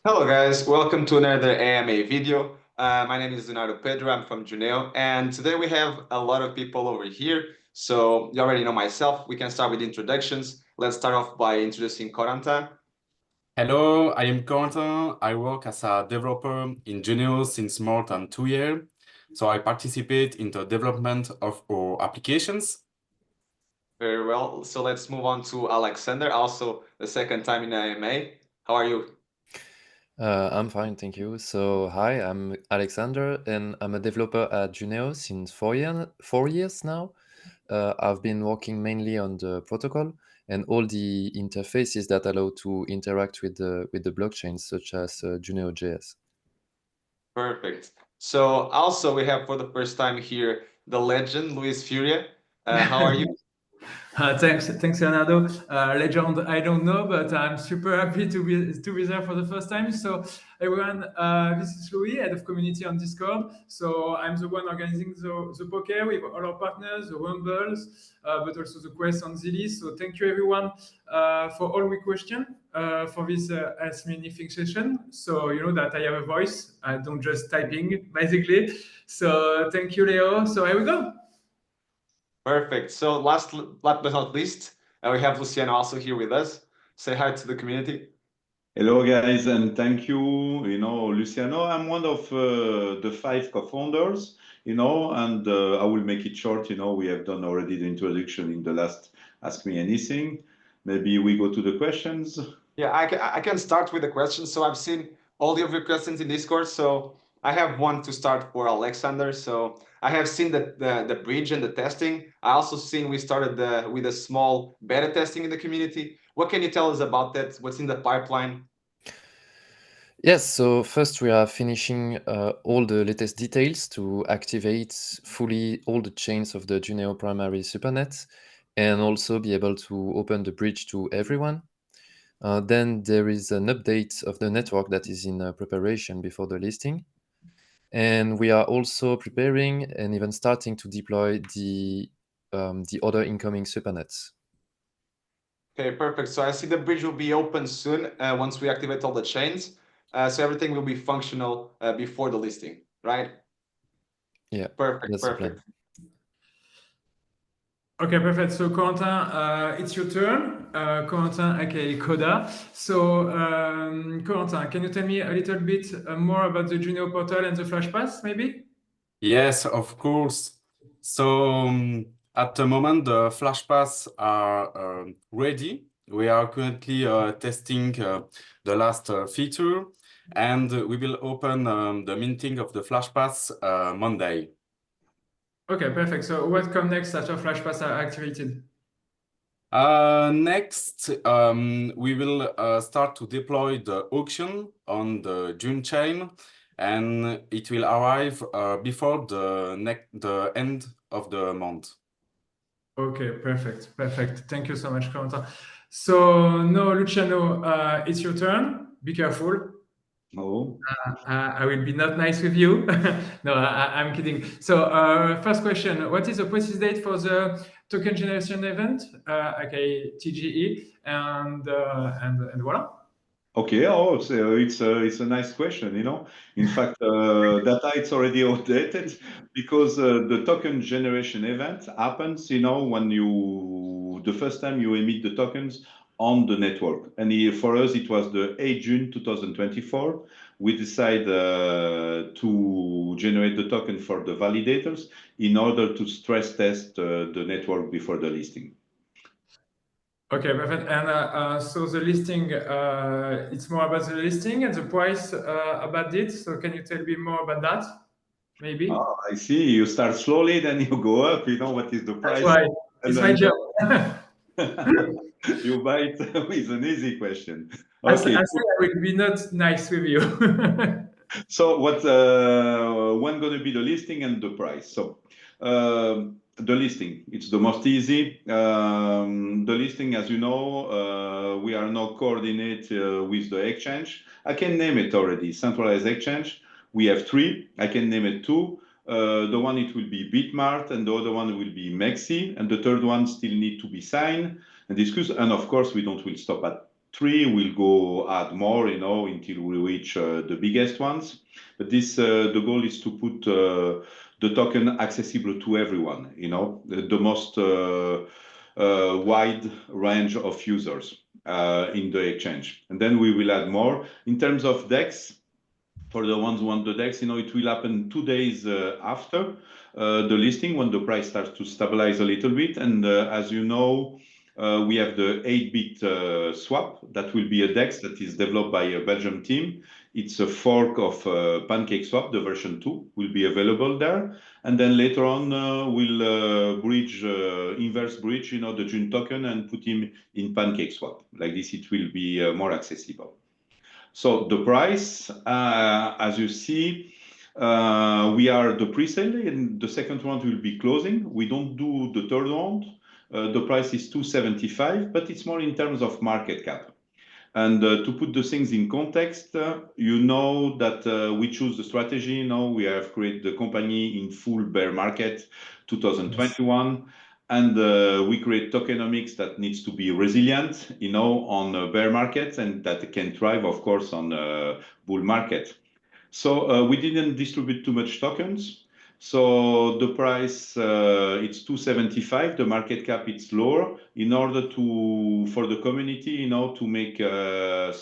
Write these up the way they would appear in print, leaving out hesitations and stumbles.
Hello guys, welcome to another AMA video. My name is Leonardo Pedro, I'm from Juneo, and today we have a lot of people over here. So you already know myself, we can start with introductions. Let's start off by introducing Coranta. Hello, I am Quentin. I work as a developer in Juneo since more than 2 years. So I participate in the development of our applications. Very well, so let's move on to Alexander, also the second time in AMA. How are you? I'm fine, thank you. So, hi, I'm Alexander, and I'm a developer at Juneo since 4 years now. I've been working mainly on the protocol and all the interfaces that allow to interact with the blockchains, such as Juneo.js. Perfect. So also we have for the first time here the legend, Luis Furia. How are you? Thanks, Leonardo. Legend, I don't know, but I'm super happy to be there for the first time. So, everyone, this is Louis, head of community on Discord. So, I'm the one organizing the poker with all our partners, the Rumbles, but also the quest on Zilly. So, thank you, everyone, for all we question for this Ask Me Anything session. So, you know that I have a voice. I don't just typing, basically. So, thank you, Leo. So, here we go. Perfect. So last but not least, we have Luciano also here with us. Say hi to the community. Hello, guys, and thank you. Luciano, I'm one of the five co-founders, and I will make it short. We have done already the introduction in the last Ask Me Anything. Maybe we go to the questions. Yeah, I can start with the questions. So I've seen all of your questions in Discord. So I have one to start for Alexander. So I have seen the bridge and the testing. I also seen we started with a small beta testing in the community. What can you tell us about that? What's in the pipeline? Yes, so first we are finishing all the latest details to activate fully all the chains of the Juneo primary Supernet and also be able to open the bridge to everyone. Then there is an update of the network that is in preparation before the listing. And we are also preparing and even starting to deploy the other incoming Supernets. Okay, perfect. So I see the bridge will be open soon once we activate all the chains. So everything will be functional before the listing, right? Yeah, Perfect, that's the plan. perfect. Okay, perfect. So, Corentin, it's your turn. Corentin, aka Coda. So, Corentin, can you tell me a little bit more about the Junio portal and the Flash Pass, maybe? Yes, of course. So at the moment, the FlashPass are ready. We are currently testing the last feature, and we will open the minting of the FlashPass Monday. Okay, perfect. So, what comes next after Flash Pass are activated? Next, we will start to deploy the auction on the June chain, and it will arrive before the end of the month. Okay, perfect, perfect. Thank you so much, Corentin. So, no, Luciano, it's your turn. Be careful. Oh, I will be not nice with you. No, I'm kidding. So, first question: what is the precise date for the token generation event, aka TGE, and voila. okay. Oh, so it's a nice question. In fact, data it's already outdated because the token generation event happens. When the first time you emit the tokens on the network, and for us it was the 8 June 2024. We decide to generate the token for the validators in order to stress test the network before the listing. Okay, perfect. And so the listing, it's more about the listing and the price about it. So can you tell me more about that, maybe? Oh, I see. You start slowly, then you go up. You know what is the That's price, why and it's my then job. you buy it with an easy question. I Okay. say I will be not nice with you. So when going to be the listing and the price? So the listing, it's the most easy. The listing, as you know, we are now coordinate with the exchange. I can name it already, centralized exchange. We have three. I can name it two. The one it will be Bitmart, and the other one will be Mexi, and the third one still need to be signed and discussed. And of course, we don't will stop at 3 we'll go add more, until we reach the biggest ones. But the goal is to put the token accessible to everyone, the most wide range of users in the exchange. And then we will add more. In terms of DEX, for the ones who want the DEX, it will happen 2 days after the listing, when the price starts to stabilize a little bit. And as you know, we have the 8-bit swap. That will be a DEX that is developed by a Belgian team. It's a fork of PancakeSwap. The version 2 will be available there. And then later on, we'll inverse bridge, the June token and put him in PancakeSwap. Like this, it will be more accessible. So the price, as you see, we are the pre-sale, and the second round will be closing. We don't do the third round. The price is 275, but it's more in terms of market cap. And to put the things in context, you know that we choose the strategy. We have created the company in full bear market 2021. And we create tokenomics that needs to be resilient, on bear markets, and that can thrive, of course, on bull market. So we didn't distribute too much tokens. So the price, it's 275. The market cap, it's lower, in order for the community, to make to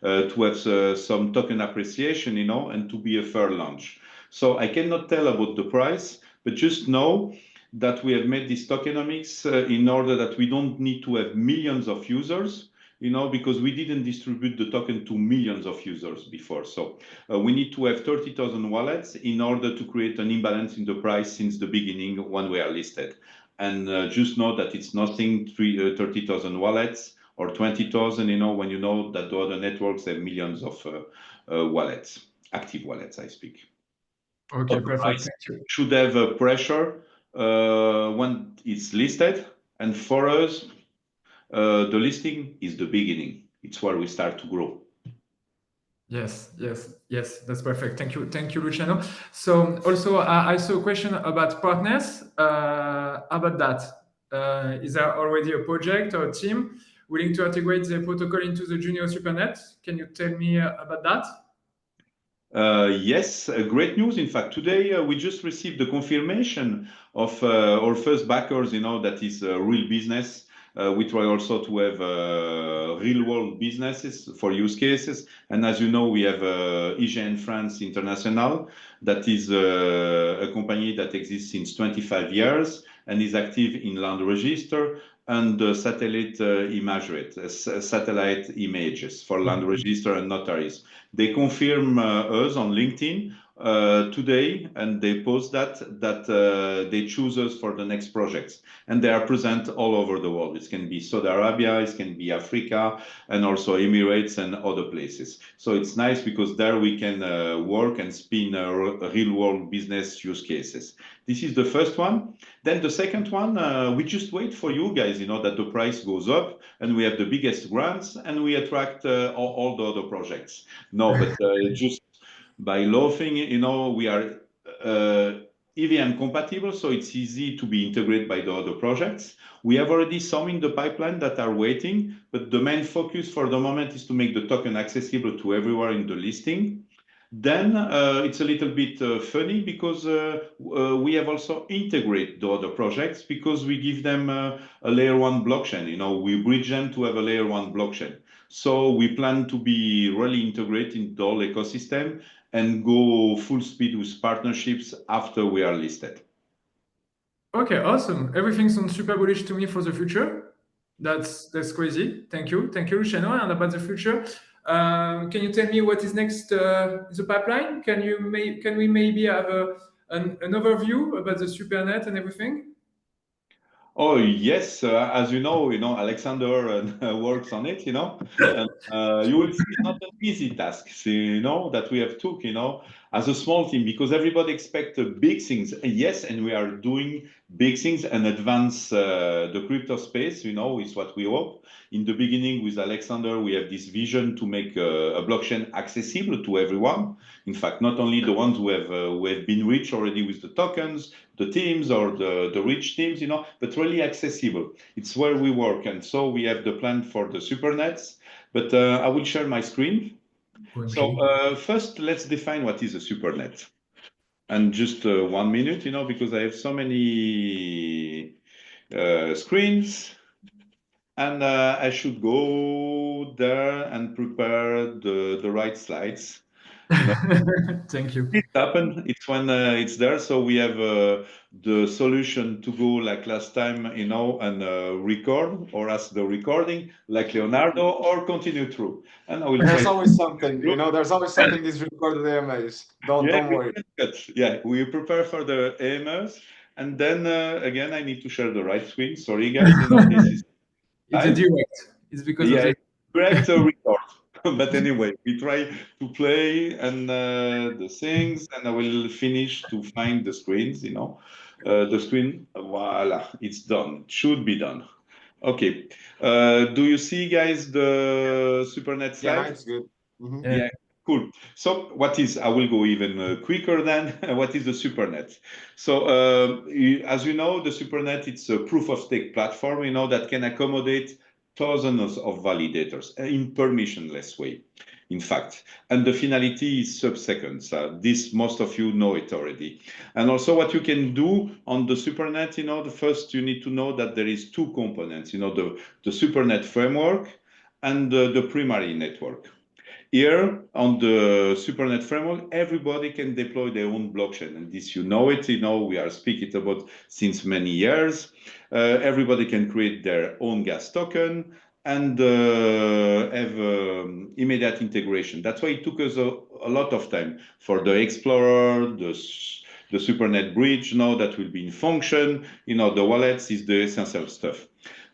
have some token appreciation, and to be a fair launch. So I cannot tell about the price, but just know that we have made this tokenomics in order that we don't need to have millions of users, because we didn't distribute the token to millions of users before. So we need to have 30,000 wallets in order to create an imbalance in the price since the beginning when we are listed. And just know that it's nothing 30,000 wallets or 20,000, when you know that the other networks have millions of wallets, active wallets, I speak. Okay, perfect. Thank you. Should have a pressure when it's listed. And for us, the listing is the beginning. It's where we start to grow. Yes, that's perfect. Thank you, Luciano. So also, I saw a question about partners. About that, is there already a project or a team willing to integrate the protocol into the Junior Supernet? Can you tell me about that? Yes, great news. In fact, today we just received the confirmation of our first backers, that is real business. We try also to have real world businesses for use cases. And as you know, we have IGN France International, that is a company that exists since 25 years and is active in land register and satellite satellite images for land register and notaries. They confirm us on LinkedIn today, and they post that they choose us for the next projects, and they are present all over the world. It can be Saudi Arabia, it can be Africa, and also Emirates and other places. So it's nice because there we can work and spin real world business use cases. This is the first one. Then the second one, we just wait for you guys, that the price goes up and we have the biggest grants and we attract all the other projects. No, but just by laughing, we are EVM compatible, so it's easy to be integrated by the other projects. We have already some in the pipeline that are waiting, but the main focus for the moment is to make the token accessible to everywhere in the listing. Then it's a little bit funny because we have also integrated the other projects because we give them a layer 1 blockchain. We bridge them to have a layer 1 blockchain. So we plan to be really integrated in the whole ecosystem and go full speed with partnerships after we are listed. Okay, awesome. Everything sounds super bullish to me for the future. That's crazy. Thank you, Luciano. And about the future, can you tell me what is next in the pipeline? Can we maybe have an overview about the Supernet and everything? Oh yes, as you know, Alexander works on it, and you will see it's not an easy task, that we have took, as a small team, because everybody expects big things. Yes, and we are doing big things and advance the crypto space, is what we hope. In the beginning with Alexander, we have this vision to make a blockchain accessible to everyone. In fact, not only the ones who have been rich already with the tokens, the teams or the rich teams, but really accessible. It's where we work. And so we have the plan for the Supernets. But I will share my screen. OMG. So first, let's define what is a supernet. And just 1 minute, because I have so many screens, and I should go there and prepare the right slides. Thank you. It happened. It's when it's there. So we have the solution to go like last time, and record or ask the recording like Leonardo or continue through. And I will There's try. always something, there's always something these recorded AMAs. Don't worry. We prepare for the AMS, and then again I need to share the right screen. Sorry guys, this is It's a direct. It's because of the direct record. But anyway, we try to play and the things, and I will finish to find the screens. The screen. Voila, it's done. Should be done. Okay. Do you see, guys, the Supernet slide? Yeah, it's good. Mm-hmm. Yeah, cool. So I will go even quicker then. What is the Supernet? So as you know, the Supernet, it's a proof of stake platform, that can accommodate thousands of validators in permissionless way, in fact. And the finality is sub-seconds. This, most of you know it already. And also what you can do on the Supernet, the first you need to know that there is two components, the Supernet framework and the primary network. Here on the Supernet framework, everybody can deploy their own blockchain. And this, we are speaking about since many years. Everybody can create their own gas token and have immediate integration. That's why it took us a lot of time for the Explorer, the Supernet bridge, now that will be in function. The wallets is the essential stuff.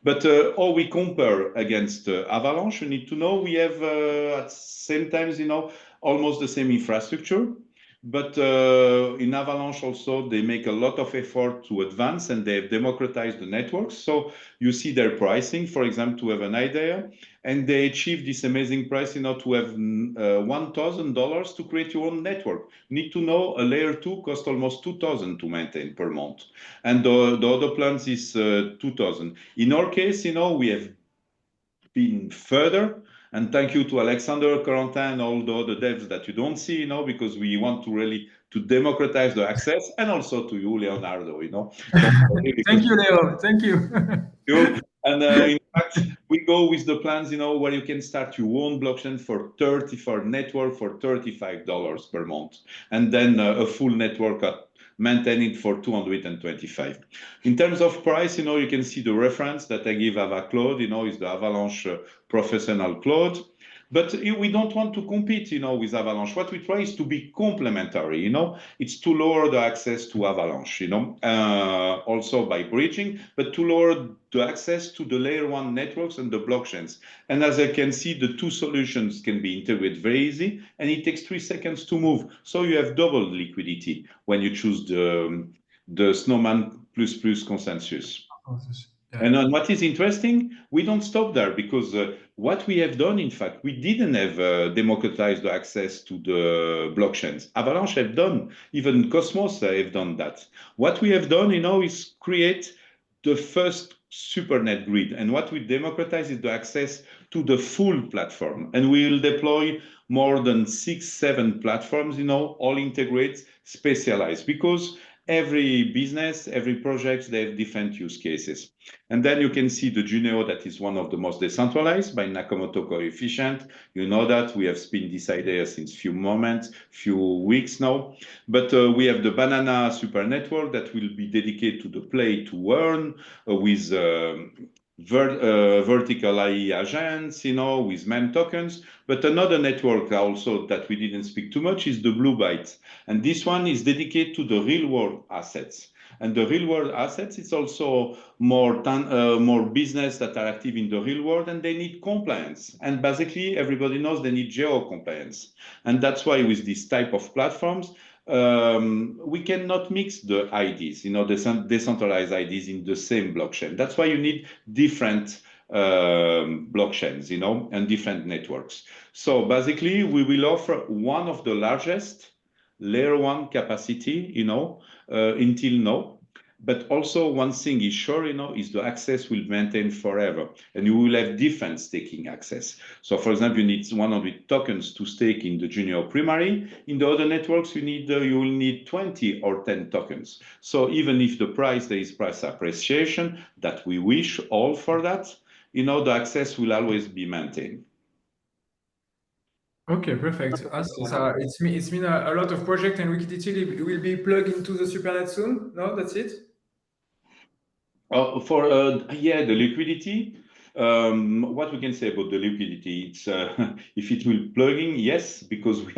But how we compare against Avalanche, you need to know we have at same times, almost the same infrastructure. But in Avalanche also, they make a lot of effort to advance and they've democratized the networks. So you see their pricing, for example, to have an idea. And they achieve this amazing price, to have $1,000 to create your own network. You need to know a layer 2 costs almost $2,000 to maintain per month. And the other plans is $2,000. In our case, we have been further. And thank you to Alexander, Corentin, and all the other devs that you don't see, because we want to really to democratize the access, and also to you, Leonardo, Thank you, Leo. Thank you. And in fact, we go with the plans, where you can start your own blockchain for network for $35 per month, and then a full network maintain it for 225. In terms of price, you can see the reference that I give AvaCloud, is the Avalanche professional cloud. But we don't want to compete, with Avalanche. What we try is to be complementary, It's to lower the access to Avalanche, also by bridging, but to lower the access to the layer 1 networks and the blockchains. And as I can see, the two solutions can be integrated very easy, and it takes 3 seconds to move. So you have double liquidity when you choose the Snowman plus consensus. Yeah. And what is interesting, we don't stop there, because what we have done, in fact, we didn't have democratized the access to the blockchains. Avalanche have done, even Cosmos have done that. What we have done, is create the first Supernet grid. And what we democratize is the access to the full platform. And we will deploy more than 6-7 platforms, all integrate, specialized, because every business, every project, they have different use cases. And then you can see the Juneo, that is one of the most decentralized by Nakamoto coefficient. You know that we have spun this idea since few weeks now. But we have the Banana Super Network that will be dedicated to the play to earn with vertical AI agents, with meme tokens. But another network also that we didn't speak too much is the Blue Byte. And this one is dedicated to the real world assets. And the real world assets, it's also more business that are active in the real world, and they need compliance. And basically, everybody knows they need geo compliance. And that's why with this type of platforms, we cannot mix the IDs, the decentralized IDs in the same blockchain. That's why you need different blockchains, and different networks. So basically, we will offer one of the largest layer 1 capacity, until now. But also one thing is sure, is the access will maintain forever, and you will have different staking access. So for example, you need 100 tokens to stake in the junior primary. In the other networks, you will need 20 or 10 tokens. So even if there is price appreciation that we wish all for that, the access will always be maintained. Okay, perfect. So it's mean a lot of project and liquidity will be plugged into the Supernet soon. No, that's it. The liquidity. What we can say about the liquidity? It's if it will plugging, yes, because we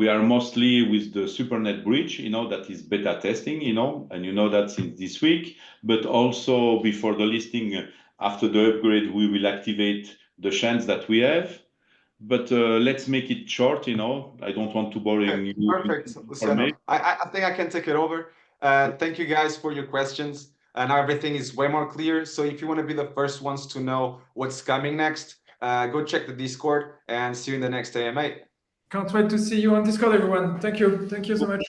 are mostly with the Supernet bridge, that is beta testing, and that since this week, but also before the listing, after the upgrade, we will activate the chains that we have. But let's make it short, I don't want to bore you. Perfect, Luciano. I think I can take it over. Thank you guys for your questions. Now everything is way more clear. So if you want to be the first ones to know what's coming next, go check the Discord and see you in the next AMA. Can't wait to see you on Discord, everyone. Thank you. Thank you so much.